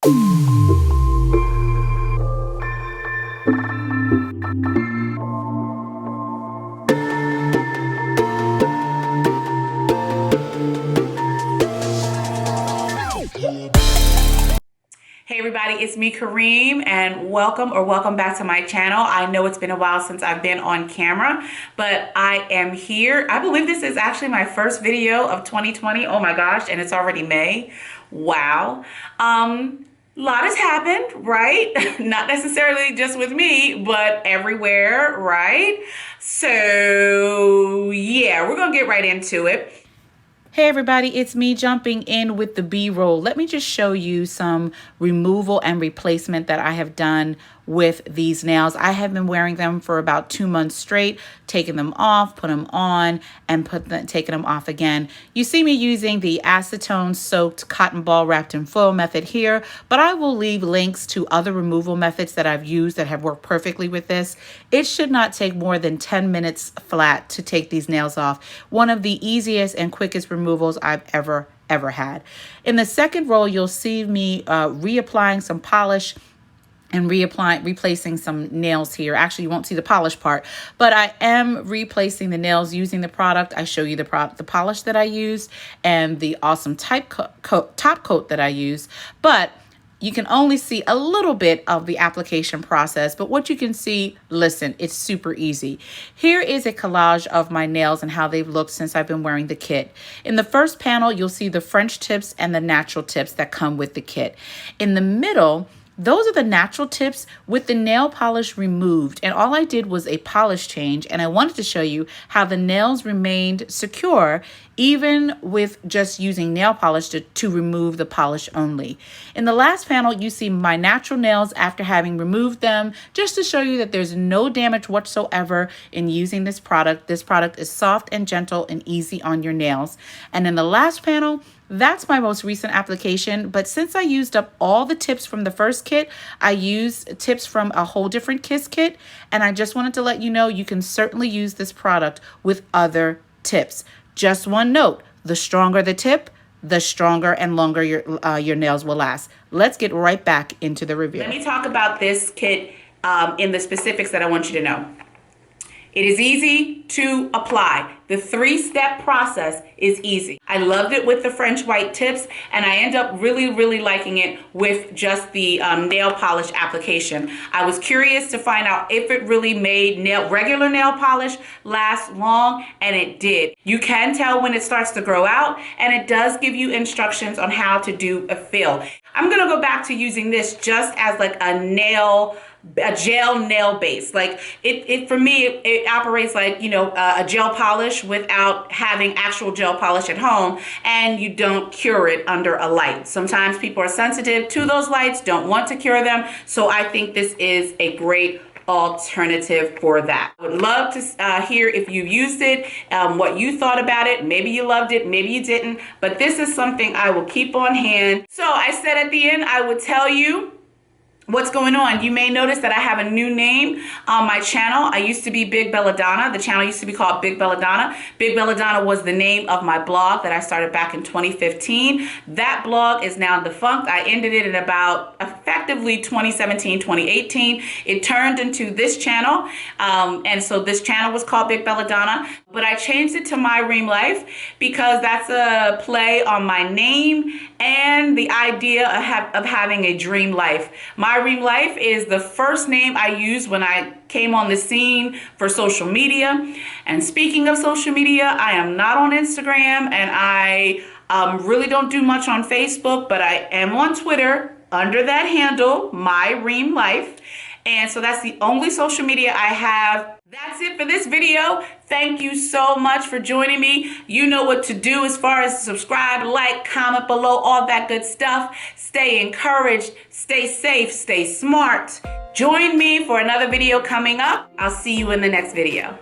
Hey everybody, it's me Kareem, and welcome back to my channel. I know it's been a while since I've been on camera, but I am here. I believe this is actually my first video of 2020. Oh my gosh, and it's already May. Wow. A lot has happened, right? Not necessarily just with me, but everywhere, right? So yeah, we're gonna get right into it. Hey everybody, it's me jumping in with the B-roll. Let me just show you some removal and replacement that I have done with these nails. I have been wearing them for about 2 months straight, taking them off, put them on, and taking them off again. You see me using the acetone soaked cotton ball wrapped in foil method here, but I will leave links to other removal methods that I've used that have worked perfectly with this. It should not take more than 10 minutes flat to take these nails off. One of the easiest and quickest removals I've ever had. In the second roll, you'll see me reapplying some polish and replacing some nails here. Actually, you won't see the polish part, but I am replacing the nails using the product. I show you the polish that I used and the awesome top coat that I used, but you can only see a little bit of the application process, but what you can see, listen, it's super easy. Here is a collage of my nails and how they've looked since I've been wearing the kit. In the first panel, you'll see the French tips and the natural tips that come with the kit. In the middle, those are the natural tips with the nail polish removed. And all I did was a polish change. And I wanted to show you how the nails remained secure even with just using nail polish to remove the polish only. In the last panel, you see my natural nails after having removed them, just to show you that there's no damage whatsoever in using this product. This product is soft and gentle and easy on your nails. And in the last panel, that's my most recent application, but since I used up all the tips from the first kit, I used tips from a whole different Kiss kit, and I just wanted to let you know you can certainly use this product with other tips. Just one note, the stronger the tip, the stronger and longer your nails will last. Let's get right back into the review. Let me talk about this kit in the specifics that I want you to know. It is easy to apply. The 3-step process is easy. I loved it with the French white tips, and I end up really liking it with just the nail polish application. I was curious to find out if it really made regular nail polish last long, and it did. You can tell when it starts to grow out, and it does give you instructions on how to do a fill. I'm gonna go back to using this just as like a gel nail base. Like it for me, it operates like, you know, a gel polish without having actual gel polish at home, and you don't cure it under a light. Sometimes people are sensitive to those lights, don't want to cure them, so I think this is a great alternative for that. I would love to hear if you used it, what you thought about it. Maybe you loved it, maybe you didn't, but this is something I will keep on hand. So I said at the end, I would tell you what's going on. You may notice that I have a new name on my channel. I used to be Big Bella Donna. The channel used to be called Big Bella Donna. Big Bella Donna was the name of my blog that I started back in 2015. That blog is now defunct. I ended it in about effectively 2017, 2018. It turned into this channel. And so this channel was called Big Bella Donna, but I changed it to My Reem Life because that's a play on my name and the idea of having a dream life. My Reem Life is the first name I used when I came on the scene for social media. And speaking of social media, I am not on Instagram, and I really don't do much on Facebook, but I am on Twitter under that handle, My Reem Life. And so that's the only social media I have. That's it for this video. Thank you so much for joining me. You know what to do as far as subscribe, like, comment below, all that good stuff. Stay encouraged, stay safe, stay smart. Join me for another video coming up. I'll see you in the next video.